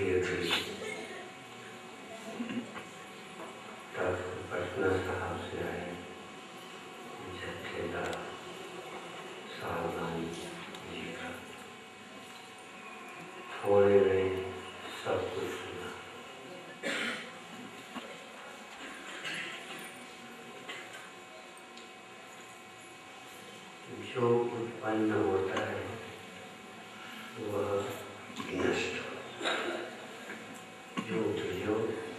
भी अभी तब पटना साहब से आए जत्थेदार सावधानी जी का, थोड़े में सब कुछ सुना। जो उत्पन्न होता है वह नष्ट होता है, जो जो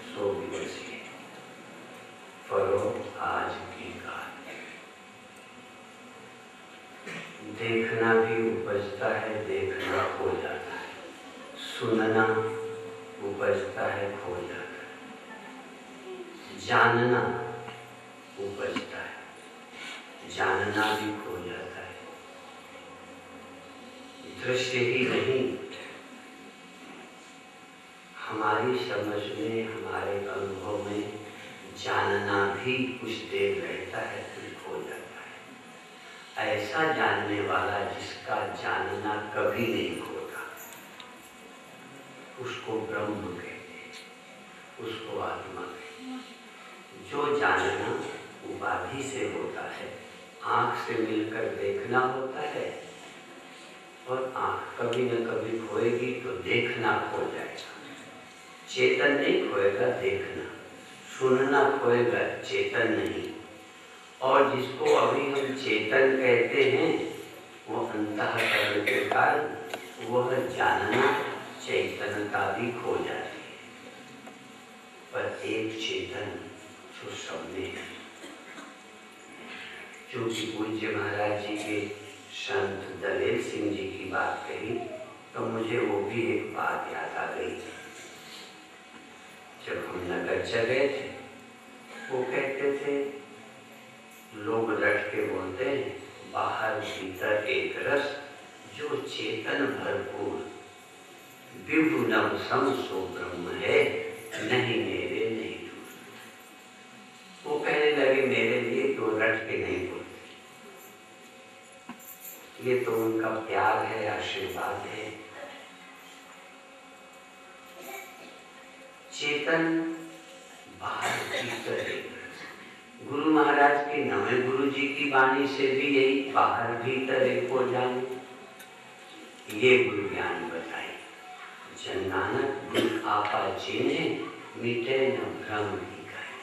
सो विवसी परो आज की बात। देखना भी उपजता है, देखना खो जाता है, सुनना उपजता है, खो जाता है, जानना उपजता है, जानना भी खो जाता है। दृश्य ही नहीं, हमारी समझ में, हमारे अनुभव में जानना भी कुछ देर रहता है, फिर खो जाता है। ऐसा जानने वाला जिसका जानना कभी नहीं खोता, उसको ब्रह्म कहते हैं, उसको आत्मा कहते हैं। जो जानना उपाधि से होता है, आंख से मिलकर देखना होता है, और आंख कभी न कभी खोएगी तो देखना खो जाएगा। चेतन नहीं खोएगा, देखना। सुनना खोएगा, चेतन नहीं। और जिसको अभी हम चेतन कहते हैं वो अंतःकरण के कारण वह जानना, चैतन्यता भी खो जाती है। पर एक चेतन जो सब में है, जो कि पूज्य महाराज जी के संत दलेर सिंह जी की बात कही तो मुझे वो भी एक बात याद आ गई। जब हम नगर चले थे, वो कहते थे, लोग रट के बोलते हैं, बाहर भीतर एक रस, जो चेतन भरपूर, विभु नव सम सो ब्रह्म है, नहीं मेरे नहीं दूर। वो कहने लगे मेरे लिए तो रट के नहीं बोलते, ये तो उनका प्यार है, आशीर्वाद है। चेतन बाहर भीतर है। गुरु महाराज के नवे गुरु जी की वाणी से भी यही बाहर भीतर एक हो जाने, ये गुरु ज्ञान बताई। जन नानक गुरु आपा जिन्हे मिटे न भ्रम ही कहे।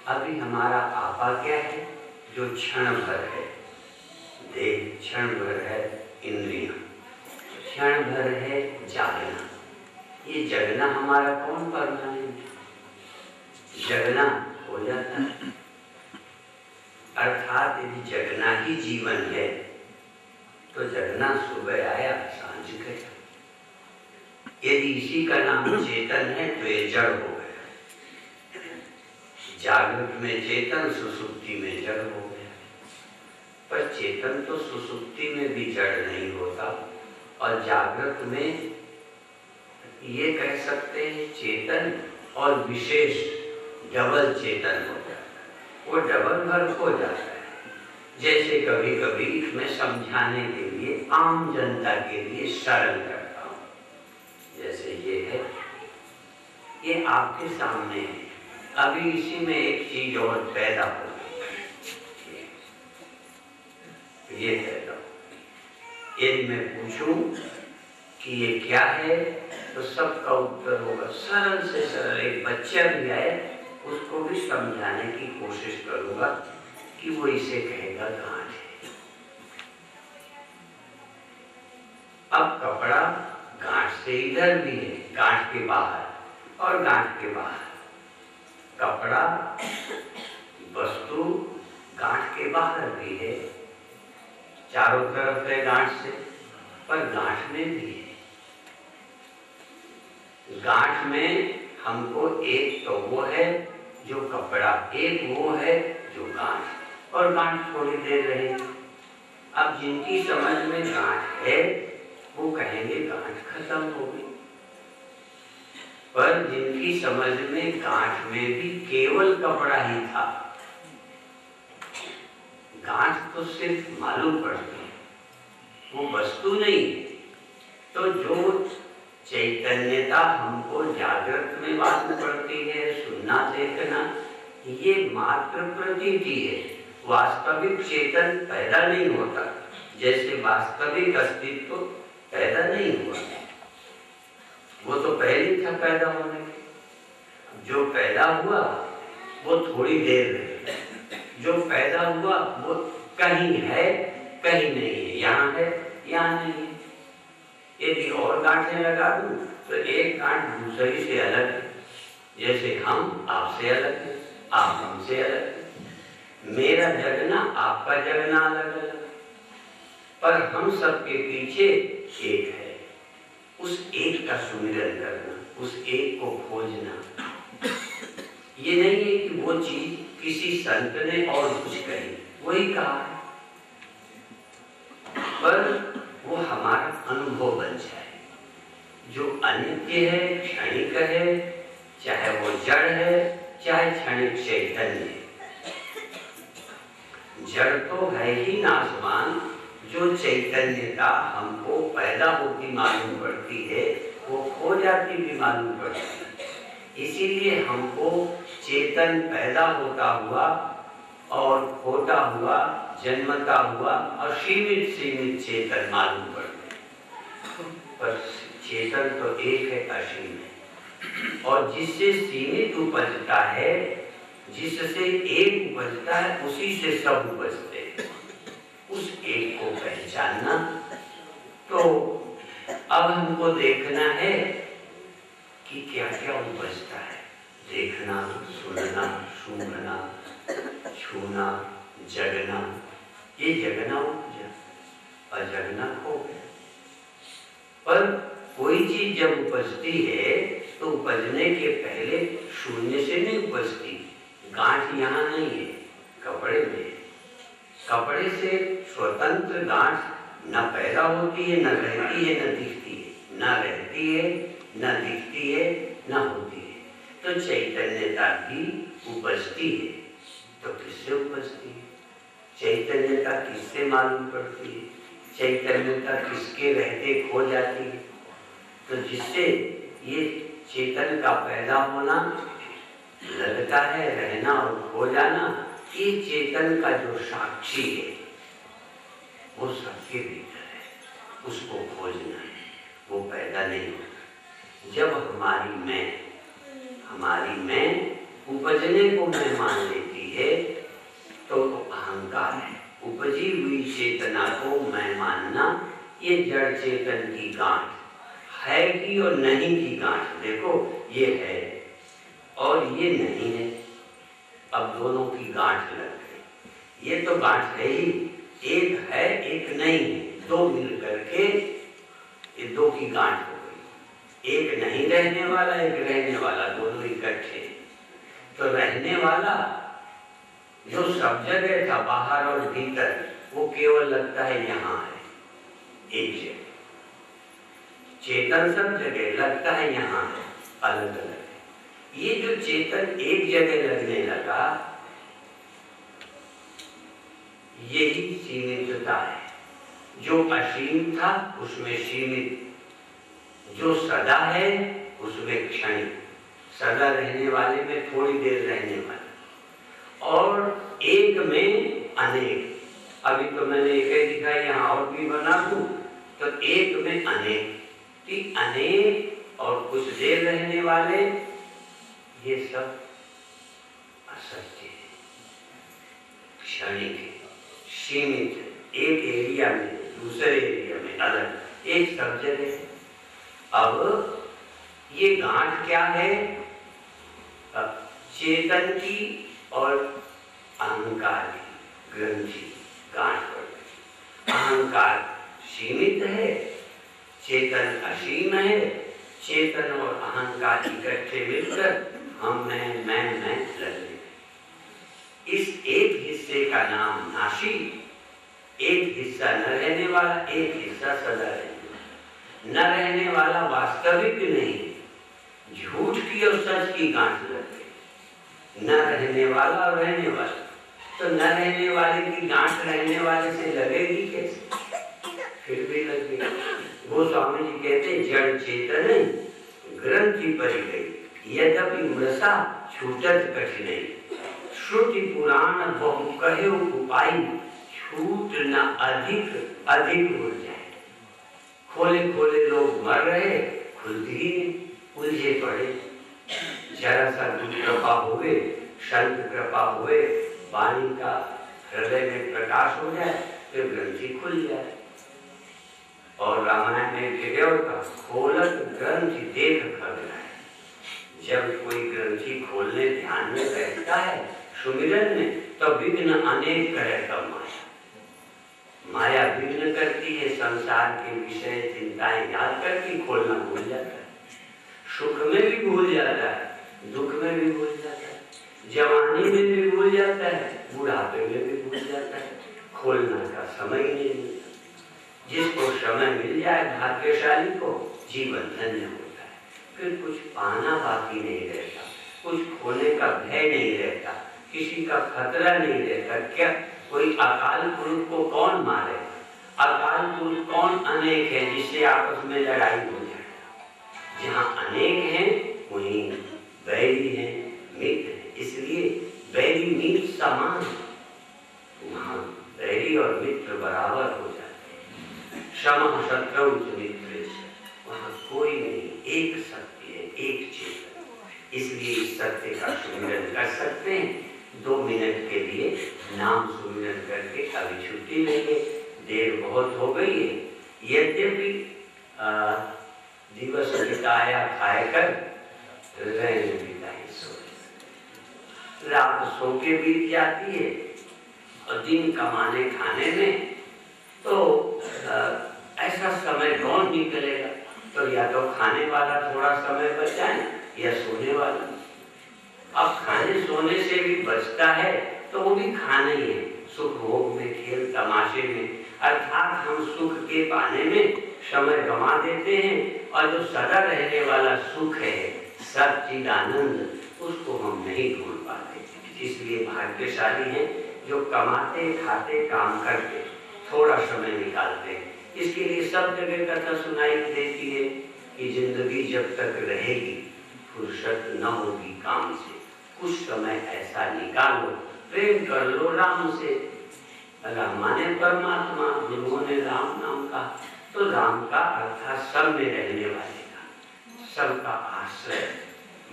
अभी हमारा आपा क्या है? जो क्षण भर है, देह क्षण भर है, इंद्रियां क्षण भर है, जागना। ये जगना हमारा कौन परमानेंट? जगना हो जाता है। अर्थात यदि जगना ही जीवन है तो जगना सुबह आया सांझ गया। यदि इसी का नाम चेतन है तो ये जड़ हो गया। जागृत में चेतन, सुसुप्ति में जड़ हो गया। पर चेतन तो सुसुप्ति में भी जड़ नहीं होता, और जागृत में ये कह सकते हैं चेतन और विशेष डबल चेतन हो जाता है। वो डबल वर्क हो जाता है। जैसे कभी कभी मैं समझाने के लिए आम जनता के लिए सरल करता हूँ। जैसे ये है, ये आपके सामने है, अभी इसी में एक चीज और पैदा हो, ये पैदा हो। यदि मैं पूछूं कि ये क्या है तो सबका उत्तर होगा सरल से सरल। एक बच्चा भी आए उसको भी समझाने की कोशिश करूंगा कि वो इसे कहेगा गांठ है। अब कपड़ा गांठ से इधर भी है, गांठ के बाहर और गांठ के बाहर। कपड़ा वस्तु गांठ के बाहर भी है, चारों तरफ है गांठ से, पर गांठ में भी है। गांठ में हमको एक तो वो है जो कपड़ा, एक वो है जो गांठ, और गांठ थोड़ी देर रहेगी। अब जिनकी समझ में गांठ है वो कहेंगे गांठ खत्म हो गई, पर जिनकी समझ में गांठ में भी केवल कपड़ा ही था, गांठ तो सिर्फ मालूम पड़ती है, वो वस्तु नहीं है। तो जो चैतन्यता हमको जागृत में मालूम पड़ती है, सुनना देखना ये मात्र प्रतीति है। वास्तविक चेतन पैदा नहीं होता, जैसे वास्तविक अस्तित्व पैदा नहीं हुआ, वो तो पहले था पैदा होने के। जो पैदा हुआ वो थोड़ी देर रहे, जो पैदा हुआ वो कहीं है कहीं नहीं है, यहाँ है यहाँ नहीं है। यदि और गांठें लगा दूं तो एक गांठ दूसरी से अलग है, जैसे हम आपसे अलग है, आप हमसे अलग है। मेरा जगना आपका जगना अलग अलग, पर हम सबके पीछे एक है। उस एक का सुमिरन करना, उस एक को खोजना। ये नहीं है कि वो चीज किसी संत ने और कुछ कही, वही कहा है, पर वो हमारा अनुभव बन जाए। जो अनित्य है, क्षणिक है, चाहे वो जड़ है चाहे क्षणिक चैतन्य है। जड़ तो है ही नाशवान, जो चैतन्यता हमको पैदा होती मालूम पड़ती है वो खो जाती भी मालूम पड़ती है। इसीलिए हमको चेतन पैदा होता हुआ और खोता हुआ, जन्मता हुआ और सीमित चेतन मालूम पड़ते हैं, पर चेतन तो एक है, असीम है। और जिससे सीमित उपजता है, जिससे एक उपजता है, उसी से सब उपजते हैं। उस एक को पहचानना, तो अब हमको देखना है कि क्या क्या उपजता है। देखना, सुनना, सूंघना, छूना, जगना, ये जगना उपजा, अजगना खो। पर कोई चीज जब उपजती है तो उपजने के पहले शून्य से नहीं उपजती। गांठ यहाँ नहीं है, कपड़े में। कपड़े से स्वतंत्र गांठ न पैदा होती है, न रहती है, न दिखती है। न रहती है, न दिखती है, न होती है। तो चैतन्यता भी उपजती है, तो किससे उपजती है? चैतन्यता किससे मालूम पड़ती है? चैतन्यता किसके रहते खो जाती है? तो जिससे ये चेतन का पैदा होना, लगता है रहना और खो जाना, ये चेतन का जो साक्षी है वो सबके भीतर है, उसको खोजना है, वो पैदा नहीं होता। जब हमारी मैं उपजने को मैं मान लेती है तो अहंकार है। उपजी हुई चेतना को मैं मानना, ये जड़ चेतन की गांठ है कि और नहीं की गांठ। देखो ये है और ये नहीं है, अब दोनों की गांठ लग गई। ये तो गांठ है ही, एक है एक नहीं है, दो मिल करके ये दो की गांठ हो गई। एक नहीं रहने वाला, एक रहने वाला, दोनों इकट्ठे। तो रहने वाला जो सब जगह था, बाहर और भीतर, वो केवल लगता है यहाँ है, एक जगह। चेतन सब जगह लगता है यहाँ है, अलग अलग है। ये जो चेतन एक जगह लगने लगा, यही सीमितता है। जो असीम था उसमें सीमित, जो सदा है उसमें क्षणिक। सदा रहने वाले में थोड़ी देर रहने वाला, और एक में अनेक। अभी तो मैंने एक ही दिखाई, यहाँ और भी बना दूं तो एक में अनेक। अनेक और कुछ देर रहने वाले, ये सब असत्य है, क्षणिक है, सीमित है। एक एरिया में दूसरे एरिया में अलग, एक सब जगह। अब ये गांठ क्या है? चेतन की और अहंकार की ग्रंथि गांठ पड़ गई। अहंकार सीमित है, चेतन असीम है। चेतन और अहंकार इकट्ठे मिलकर हम मैं लग गए। इस एक हिस्से का नाम नाशी। एक हिस्सा न रहने वाला, एक हिस्सा सदा रहने वाला। न रहने वाला वास्तविक नहीं, झूठ की और सच की गांठ लग गई। न रहने वाला और रहने वाला, तो न रहने वाले की गांठ रहने वाले से लगेगी कैसे? फिर भी लग गई। गोस्वामी जी कहते जड़ चेतन ग्रंथि परि गई, यद्यपि मृषा छूटत कठिन, श्रुति पुराण बहु कहे उपाय, छूट न अधिक अधिक उड़ जाए। खोले खोले लोग मर रहे, खुलती ही उलझे पड़े। जरा सा कृपा हुए, संत कृपा हुए, वाणी का हृदय में प्रकाश हो जाए, फिर ग्रंथि खुल जाए। और रामायण में का खोलत ग्रंथि देख खगड़ाए। जब कोई ग्रंथि खोलने ध्यान में बैठता है सुमिरन में, तो विघ्न अनेक करे का माया। माया विघ्न करती है, संसार के विषय चिंताएं याद करके खोलना भूल जाता है। सुख में भी भूल जाता है, दुख में भी भूल जाता है, जवानी में भी भूल जाता है, बुढ़ापे में भी भूल जाता है। खोलना का समय ही नहीं मिलता। जिसको समय मिल जाए भाग्यशाली को, जीवन धन्य होता है। फिर कुछ पाना बाकी नहीं रहता, कुछ खोने का भय नहीं रहता, किसी का खतरा नहीं रहता। क्या कोई अकाल पुरुष को कौन मारे? अकाल पुरुष कौन अनेक है जिससे आपस में लड़ाई हो जाए? जहाँ अनेक हैं वहीं बैरी हैं, मित्र हैं। इसलिए बैरी मित्र समान, वहाँ बैरी और मित्र बराबर हो जाते हैं। क्षमा शत्रु मित्र, वहाँ कोई नहीं, एक सत्य है, एक चेतन। इसलिए इस सत्य का सुमिरन कर सकते हैं। 2 मिनट के लिए नाम सुमिरन करके अभी छुट्टी लेंगे, देर बहुत हो गई है। यद्यपि दिवस बिताया खाएकर, रहन बिताई सोए। रात सो के बीत जाती है और दिन कमाने खाने में, तो ऐसा समय कौन निकलेगा? तो या तो खाने वाला थोड़ा समय बचाए या सोने वाला। अब खाने सोने से भी बचता है तो वो भी खाना ही है, सुख भोग में, खेल तमाशे में। अर्थात हम सुख के पाने में समय गंवा देते हैं, और जो सदा रहने वाला सुख है, सच्चिदानंद, उसको हम नहीं भूल पाते। इसलिए भाग्यशाली हैं जो कमाते खाते काम करके थोड़ा समय निकालते हैं। इसके लिए सब जगह कथा सुनाई देती है कि जिंदगी जब तक रहेगी फुर्सत न होगी काम से, कुछ समय ऐसा निकालो, प्रेम कर लो राम से। राम माने परमात्मा, गुरुओं ने राम नाम का, तो राम का अर्थात सब में रहने वाले का, सबका आश्रय।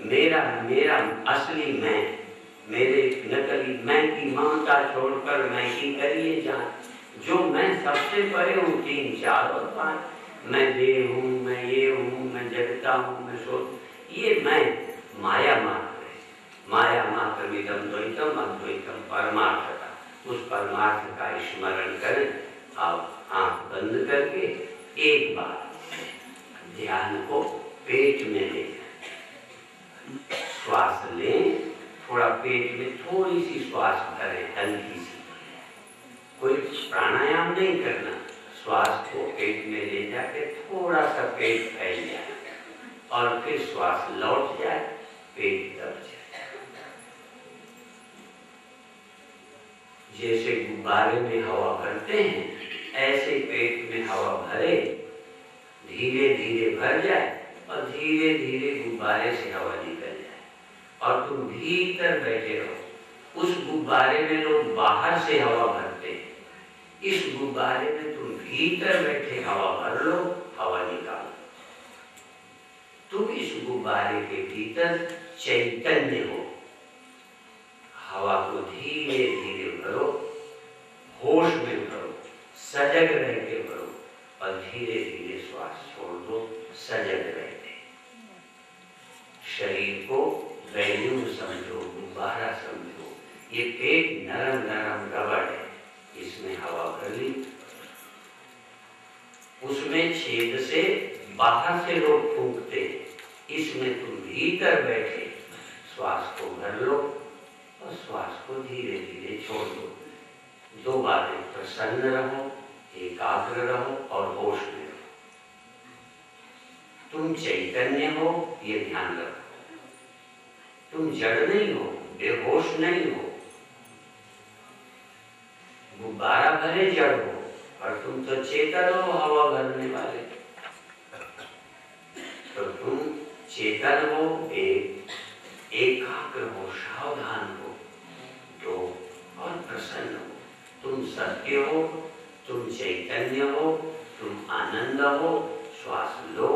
मेरा मेरा असली मैं, मेरे नकली मैं की ममता छोड़कर मैं की करिए जान। जो मैं सबसे परे हूँ, 3, 4 और 5, मैं देह हूँ, मैं ये हूँ, मैं जगता हूँ, मैं सोच, ये मैं माया मात्र है। माया मात्र विदम द्वैतम अद्वैतम परमार्थ का, उस परमार्थ का स्मरण करें। आप आंख बंद करके एक बार ध्यान को पेट में लें, श्वास लें, थोड़ा पेट में थोड़ी सी श्वास भरें, हल्की सी। कोई प्राणायाम नहीं करना, श्वास को पेट में ले जाके थोड़ा सा पेट फैल जाए और फिर श्वास लौट जाए, पेट दब जाए। जैसे गुब्बारे में हवा भरते हैं, ऐसे पेट में हवा भरे, धीरे धीरे भर जाए और धीरे धीरे गुब्बारे से हवा निकल जाए और तुम भीतर बैठे रहो। उस गुब्बारे में लोग बाहर से हवा भरते हैं, इस गुब्बारे में तुम भीतर बैठे हवा भर लो, हवा निकालो। तुम इस गुब्बारे के भीतर चैतन्य हो। हवा को धीरे धीरे भरो, होश में भरो, सजग रह के भरो और धीरे धीरे श्वास छोड़ दो, सजग रहते। शरीर को बैलून समझो, गुब्बारा समझो। ये पेट नरम नरम रबड़ है, इसमें हवा भर ली, उसमें छेद से बाहर से लोग फूंकते, इसमें तुम भीतर बैठे श्वास को भर लो और श्वास को धीरे धीरे छोड़ दो। 2 बातें, प्रसन्न रहो, एकाग्र रहो और होश में रहो। तुम चैतन्य हो, ये ध्यान रखो। तुम जड़ नहीं हो, बेहोश नहीं हो। गुब्बारा भरे जड़ हो और तुम तो चेतन हो, हवा भरने वाले। चेतन हो, एकाग्र हो, सावधान हो, तो और प्रसन्न हो। तुम सत्य हो, तुम चैतन्य हो, तुम आनंद हो। श्वास लो,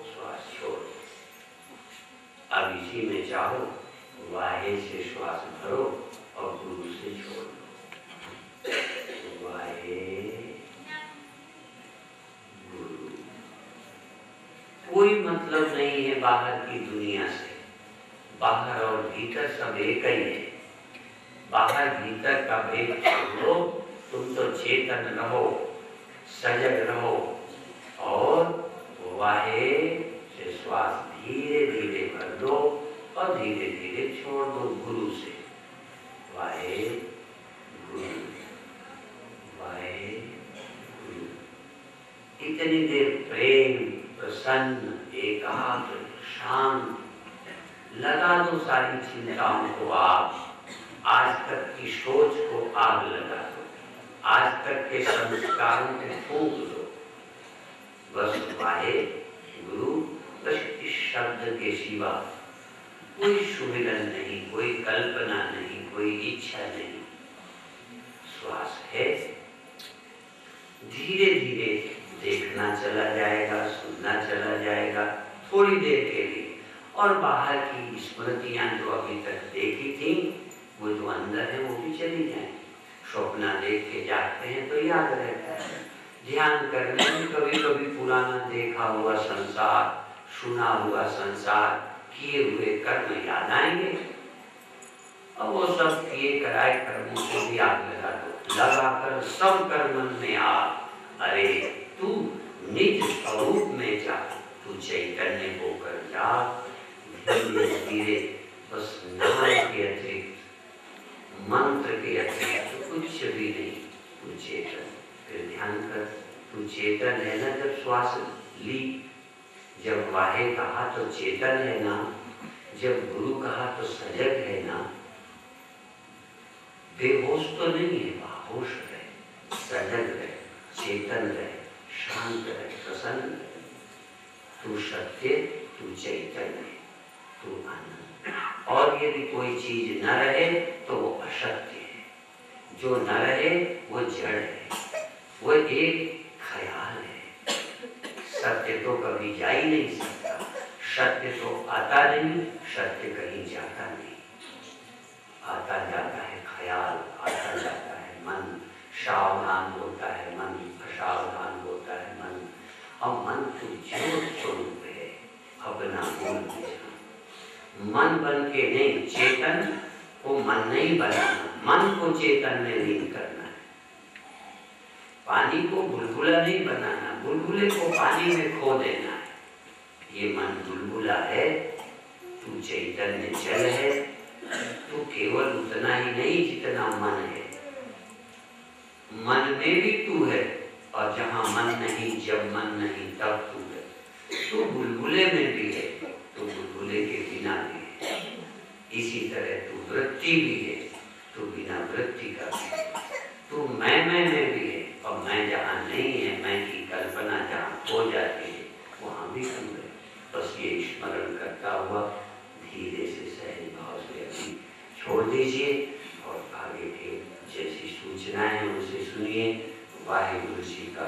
श्वास छोड़ो। अब इसी में चाहो वाहे से श्वास भरो और गुरु से छोड़ दो। वाहे गुरु। कोई मतलब नहीं है बाहर की दुनिया से। बाहर और भीतर सब एक ही है। बाहर भीतर का भेद छोड़ दो। तुम तो चेतन रहो, सजग रहो और वाहे से श्वास धीरे धीरे भर दो और धीरे धीरे छोड़ दो गुरु से। वाहे गुरु, वाहे गुरु। इतनी देर प्रेम, प्रसन्न, एकाग्र, शांत लगा दो सारी चिंताओं को आग। आज तक की सोच को आग लगा दो। आज तक के संस्कारों को फूंक दो। बस वाहे गुरु, बस इस शब्द के सिवा कोई सुमिरन नहीं, कोई कल्पना नहीं, कोई इच्छा नहीं। श्वास है, धीरे धीरे देखना चला जाएगा, सुनना चला जाएगा थोड़ी देर के लिए। और बाहर की स्मृतियां जो अभी तक देखी थी, वो जो अंदर है वो भी चली जाए। स्वप्न देख के जागते हैं तो याद रहता है। ध्यान करने में कभी कभी पुराना देखा हुआ संसार, सुना हुआ संसार, किए हुए कर्म याद आएंगे। अब वो सब किए कराए कर्मों से भी आग लगा दो। लगाकर सब कर्मों में आग। अरे तू निज स्वरूप में जा, तू चैतन्य होकर जा। धीरे धीरे बस नाम के अतिरिक्त, मंत्र के अतिरिक्त कुछ भी नहीं। तू चेतन। फिर ध्यान कर, तू चेतन है ना जब श्वास ली। जब वाहे कहा तो चेतन है ना। जब गुरु कहा तो सजग है ना। बेहोश तो नहीं है, बाहोश रहे, सजग रहे, चेतन रहे, शांत रहे, प्रसन्न रहे। तू सत्य, तू चैतन्य, तू आनंद। और यदि कोई चीज न रहे तो वो असत्य है। जो न रहे वो जड़ है, वो एक ख्याल है। सत्य तो कभी जा ही नहीं सकता। सत्य तो आता नहीं, सत्य कहीं जाता नहीं। आता जाता है ख्याल, आता जाता है मन। सावधान होता है मन, असावधान होता है मन। और मन तो ज्योत स्वरूप है, अपना भूल गया। मन बन के नहीं, चेतन को मन नहीं बनाना, मन को चेतन में लीन करना है। पानी को बुलबुला नहीं बनाना, बुलबुले को पानी में खो देना है। ये मन बुलबुला है, तू चैतन्य जल है। तू केवल उतना ही नहीं जितना मन है। मन में भी तू है, और जहाँ मन नहीं, जब मन नहीं, तब तू है। तू बुलबुले में भी है, तो बुलबुले के बिना भी है। इसी तरह तू वृत्ति भी है, तू बिना वृत्ति का भी है। तू मैं में भी है, और मैं जहाँ नहीं है, मैं की कल्पना जहाँ हो जाती है, वहाँ भी तू है। बस ये स्मरण करता हुआ धीरे से सहज भाव से अभी छोड़ दीजिए और आगे के जैसी सूचनाएं हैं उसे सुनिए। वाहिगुरु जी का